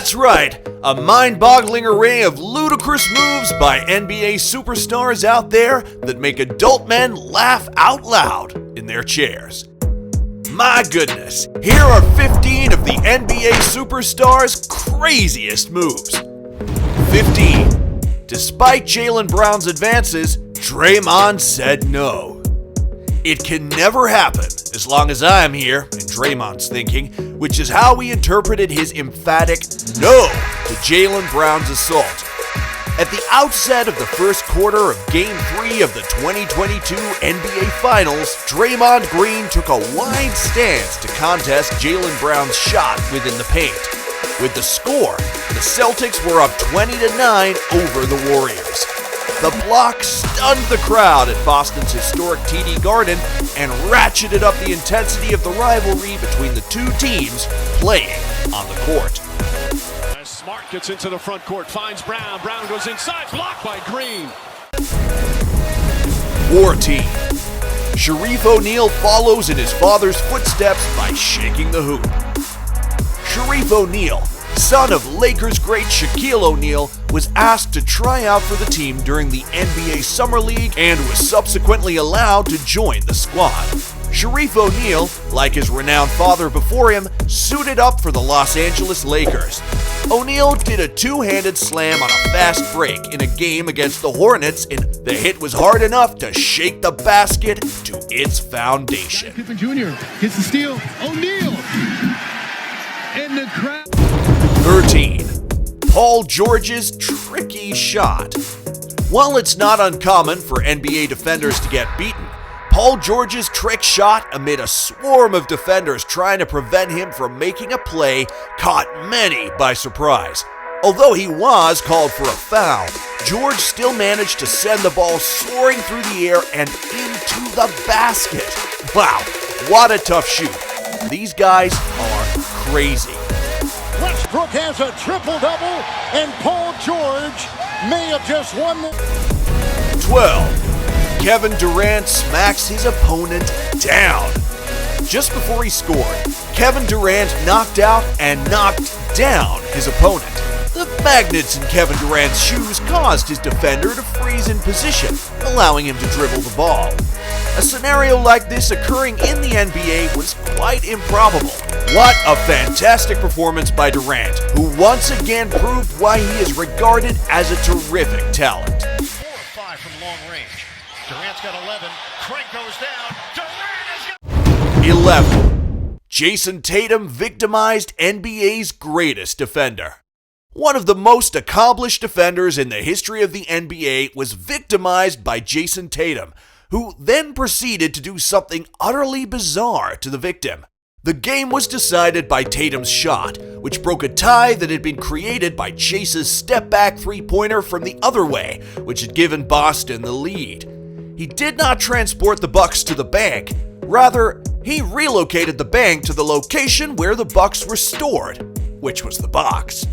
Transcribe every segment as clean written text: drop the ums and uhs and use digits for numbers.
That's right, a mind-boggling array of ludicrous moves by NBA superstars out there that make adult men laugh out loud in their chairs. My goodness, here are 15 of the NBA superstars' craziest moves. 15. Despite Jaylen Brown's advances, Draymond said no. It can never happen as long as I'm here, in Draymond's thinking, which is how we interpreted his emphatic no to Jaylen Brown's assault. At the outset of the first quarter of Game 3 of the 2022 NBA Finals, Draymond Green took a wide stance to contest Jaylen Brown's shot within the paint. With the score, the Celtics were up 20-9 over the Warriors. The block stunned the crowd at Boston's historic TD Garden and ratcheted up the intensity of the rivalry between the two teams playing on the court. As Smart gets into the front court, finds Brown. Brown goes inside, blocked by Green. 14. Shareef O'Neal follows in his father's footsteps by shaking the hoop. Shareef O'Neal, son of Lakers great Shaquille O'Neal, was asked to try out for the team during the NBA Summer League and was subsequently allowed to join the squad. Shareef O'Neal, like his renowned father before him, suited up for the Los Angeles Lakers. O'Neal did a two-handed slam on a fast break in a game against the Hornets, and the hit was hard enough to shake the basket to its foundation. Pippen Jr. gets the steal. O'Neal in the crowd. 13. Paul George's tricky shot. While it's not uncommon for NBA defenders to get beaten, Paul George's trick shot amid a swarm of defenders trying to prevent him from making a play caught many by surprise. Although he was called for a foul, George still managed to send the ball soaring through the air and into the basket. Wow, what a tough shoot. These guys are crazy. Westbrook has a triple-double, and Paul George may have just won the... 12. Kevin Durant smacks his opponent down. Just before he scored, Kevin Durant knocked out and knocked down his opponent. The magnets in Kevin Durant's shoes caused his defender to freeze in position, allowing him to dribble the ball. A scenario like this occurring in the NBA was quite improbable. What a fantastic performance by Durant, who once again proved why he is regarded as a terrific talent. 4 or 5 from long range. Durant's got 11. Craig goes down. Durant has got... 11. Jason Tatum victimized NBA's greatest defender. One of the most accomplished defenders in the history of the NBA was victimized by Jason Tatum, who then proceeded to do something utterly bizarre to the victim. The game was decided by Tatum's shot, which broke a tie that had been created by Chase's step-back three-pointer from the other way, which had given Boston the lead. He did not transport the Bucks to the bank. Rather, he relocated the bank to the location where the Bucks were stored, which was the box.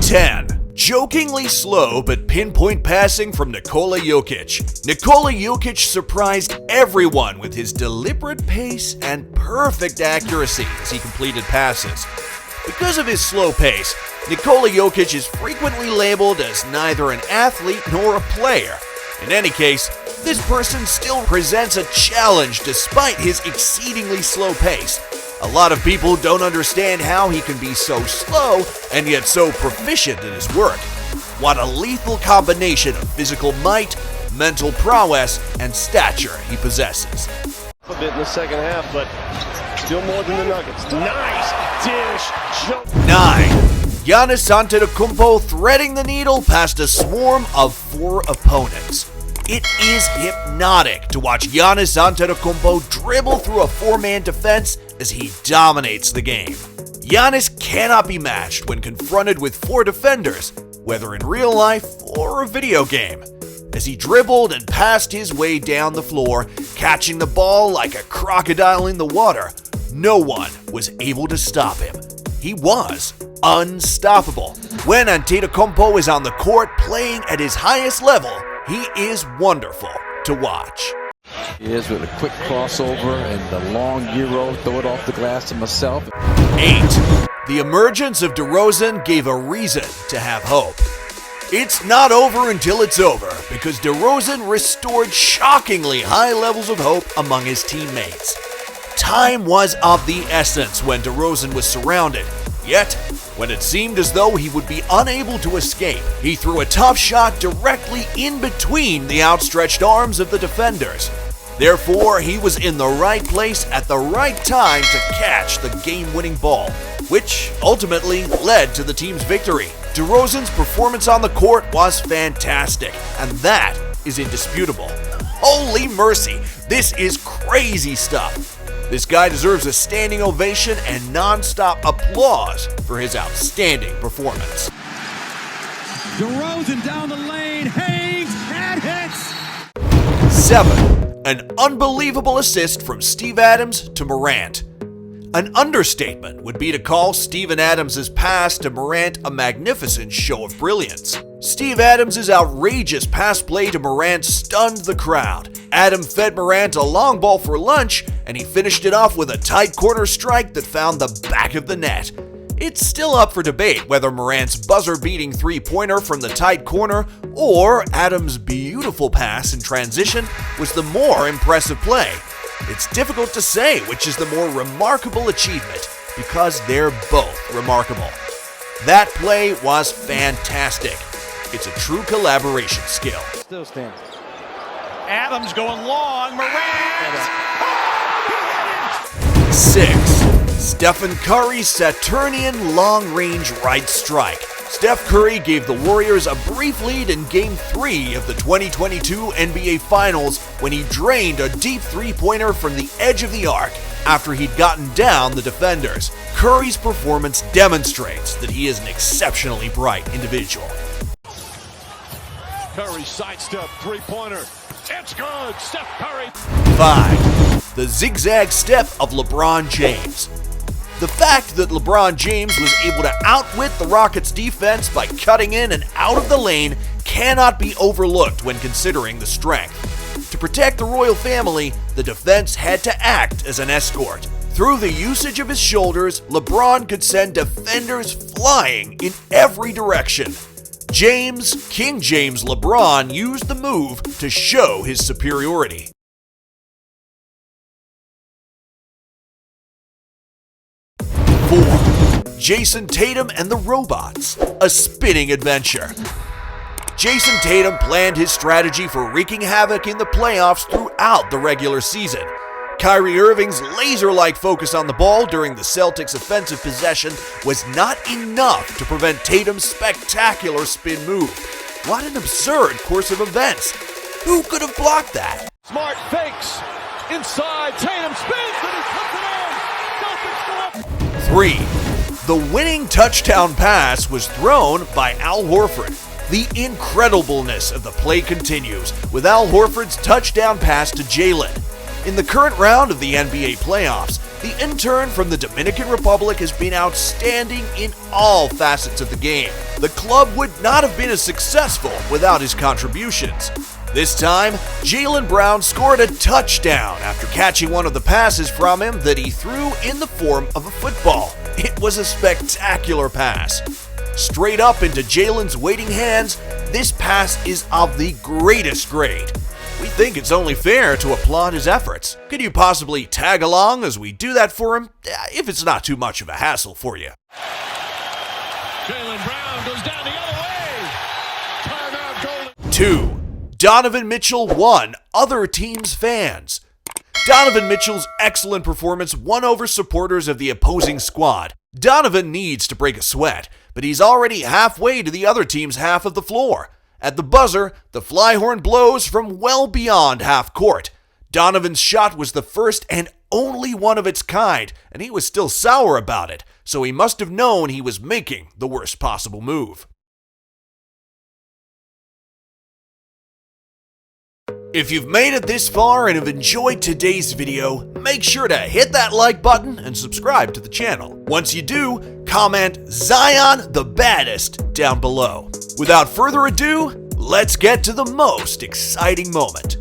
10. Jokingly slow but pinpoint passing from Nikola Jokic. Nikola Jokic surprised everyone with his deliberate pace and perfect accuracy as he completed passes. Because of his slow pace, Nikola Jokic is frequently labeled as neither an athlete nor a player. In any case, this person still presents a challenge despite his exceedingly slow pace. A lot of people don't understand how he can be so slow and yet so proficient in his work. What a lethal combination of physical might, mental prowess, and stature he possesses. A bit in the second half, but still more than the Nuggets. Nice dish. 9. Giannis Antetokounmpo threading the needle past a swarm of 4 opponents. It is hypnotic to watch Giannis Antetokounmpo dribble through a 4-man defense as he dominates the game. Giannis cannot be matched when confronted with 4 defenders, whether in real life or a video game. As he dribbled and passed his way down the floor, catching the ball like a crocodile in the water, no one was able to stop him. He was unstoppable. When Antetokounmpo is on the court playing at his highest level, he is wonderful to watch. He is with a quick crossover and the long Euro, throw it off the glass to myself. 8. The emergence of DeRozan gave a reason to have hope. It's not over until it's over, because DeRozan restored shockingly high levels of hope among his teammates. Time was of the essence when DeRozan was surrounded, yet when it seemed as though he would be unable to escape, he threw a tough shot directly in between the outstretched arms of the defenders. Therefore, he was in the right place at the right time to catch the game-winning ball, which ultimately led to the team's victory. DeRozan's performance on the court was fantastic, and that is indisputable. Holy mercy, this is crazy stuff. This guy deserves a standing ovation and non-stop applause for his outstanding performance. DeRozan down the lane, hangs and hits. 7. An unbelievable assist from Steve Adams to Morant. An understatement would be to call Steven Adams' pass to Morant a magnificent show of brilliance. Steve Adams' outrageous pass play to Morant stunned the crowd. Adams fed Morant a long ball for lunch, and he finished it off with a tight corner strike that found the back of the net. It's still up for debate whether Morant's buzzer-beating three-pointer from the tight corner or Adams' beautiful pass in transition was the more impressive play. It's difficult to say which is the more remarkable achievement, because they're both remarkable. That play was fantastic. It's a true collaboration skill. Still standing. Adams going long. Morant. 6. Stephen Curry's Saturnian long-range right strike. Steph Curry gave the Warriors a brief lead in Game 3 of the 2022 NBA Finals when he drained a deep three-pointer from the edge of the arc after he'd gotten down the defenders. Curry's performance demonstrates that he is an exceptionally bright individual. Curry sidestep three-pointer. It's good. Steph Curry. 5. The zigzag step of LeBron James. The fact that LeBron James was able to outwit the Rockets' defense by cutting in and out of the lane cannot be overlooked when considering the strength. To protect the royal family, the defense had to act as an escort. Through the usage of his shoulders, LeBron could send defenders flying in every direction. James, King James LeBron, used the move to show his superiority. 4. Jason Tatum and the Robots, a spinning adventure. Jason Tatum planned his strategy for wreaking havoc in the playoffs throughout the regular season. Kyrie Irving's laser-like focus on the ball during the Celtics' offensive possession was not enough to prevent Tatum's spectacular spin move. What an absurd course of events! Who could have blocked that? Smart fakes. Inside. Tatum spins and he puts it in. Celtics go up. 3. The winning touchdown pass was thrown by Al Horford. The incredibleness of the play continues with Al Horford's touchdown pass to Jalen. In the current round of the NBA playoffs, the intern from the Dominican Republic has been outstanding in all facets of the game. The club would not have been as successful without his contributions. This time, Jaylen Brown scored a touchdown after catching one of the passes from him that he threw in the form of a football. It was a spectacular pass. Straight up into Jalen's waiting hands, this pass is of the greatest grade. We think it's only fair to applaud his efforts. Could you possibly tag along as we do that for him? If it's not too much of a hassle for you. Jaylen Brown goes down the other way. Timeout goal. 2. Donovan Mitchell won other teams' fans. Donovan Mitchell's excellent performance won over supporters of the opposing squad. Donovan needs to break a sweat, but he's already halfway to the other team's half of the floor. At the buzzer, the fly horn blows from well beyond half court. Donovan's shot was the first and only one of its kind, and he was still sour about it, so he must have known he was making the worst possible move. If you've made it this far and have enjoyed today's video, make sure to hit that like button and subscribe to the channel. Once you do, comment Zion the baddest down below. Without further ado, let's get to the most exciting moment.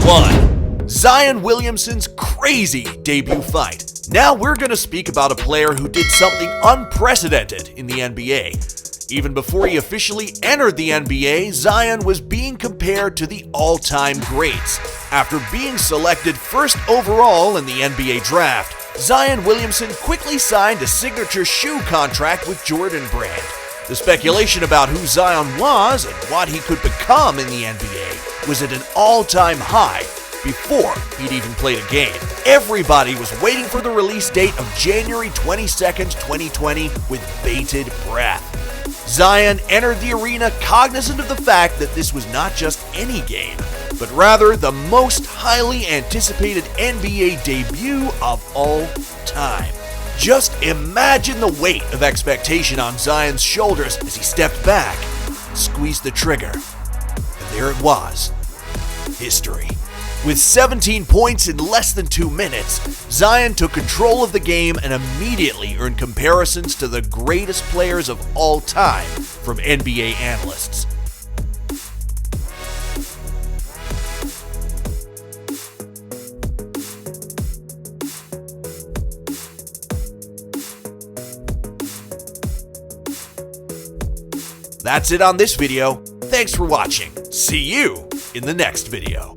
1. Zion Williamson's crazy debut fight. Now we're going to speak about a player who did something unprecedented in the NBA. Even before he officially entered the NBA, Zion was being compared to the all-time greats. After being selected first overall in the NBA draft, Zion Williamson quickly signed a signature shoe contract with Jordan Brand. The speculation about who Zion was and what he could become in the NBA was at an all-time high before he'd even played a game. Everybody was waiting for the release date of January 22nd, 2020 with bated breath. Zion entered the arena cognizant of the fact that this was not just any game, but rather the most highly anticipated NBA debut of all time. Just imagine the weight of expectation on Zion's shoulders as he stepped back, squeezed the trigger, and there it was, history. With 17 points in less than 2 minutes, Zion took control of the game and immediately earned comparisons to the greatest players of all time from NBA analysts. That's it on this video. Thanks for watching. See you in the next video.